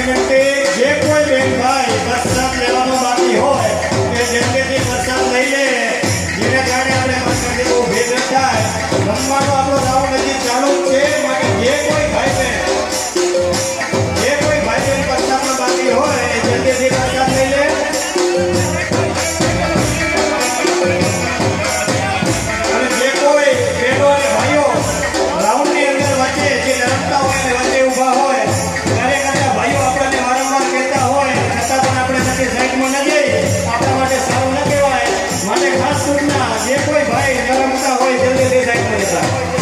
વિનંતી જે કોઈ બેન ભાઈ પ્રસાદ લેવાનો બાકી હોય તે જલ્દીથી પ્રસાદ લઈ લે, જેને કારણે આપણે માતાજી બહુ ભેદ ન થાય. રમવાનો આપણો રાઉન્ડ હજી ચાલુ જ છે, માટે જે કોઈ ભાઈ બહેન પ્રસાદનો બાકી હોય એ જલ્દીથી પ્રસાદ લઈ લે. અને જે કોઈ બહેનો અને ભાઈઓ રાઉન્ડની અંદર વચ્ચે જે રમતા હોય અને વચ્ચે ઊભા હોય, દરેક ભાઈઓ આપણને વારંવાર કહેતા હોય છતાં પણ આપણે નથી સાઈડમાં ન જઈએ, આપણા માટે સારું ન કહેવાય. માટે ખાસ સૂચના, જે કોઈ ભાઈ ન રમતા હોય જલ્દીથી સાઈડમાં જતા.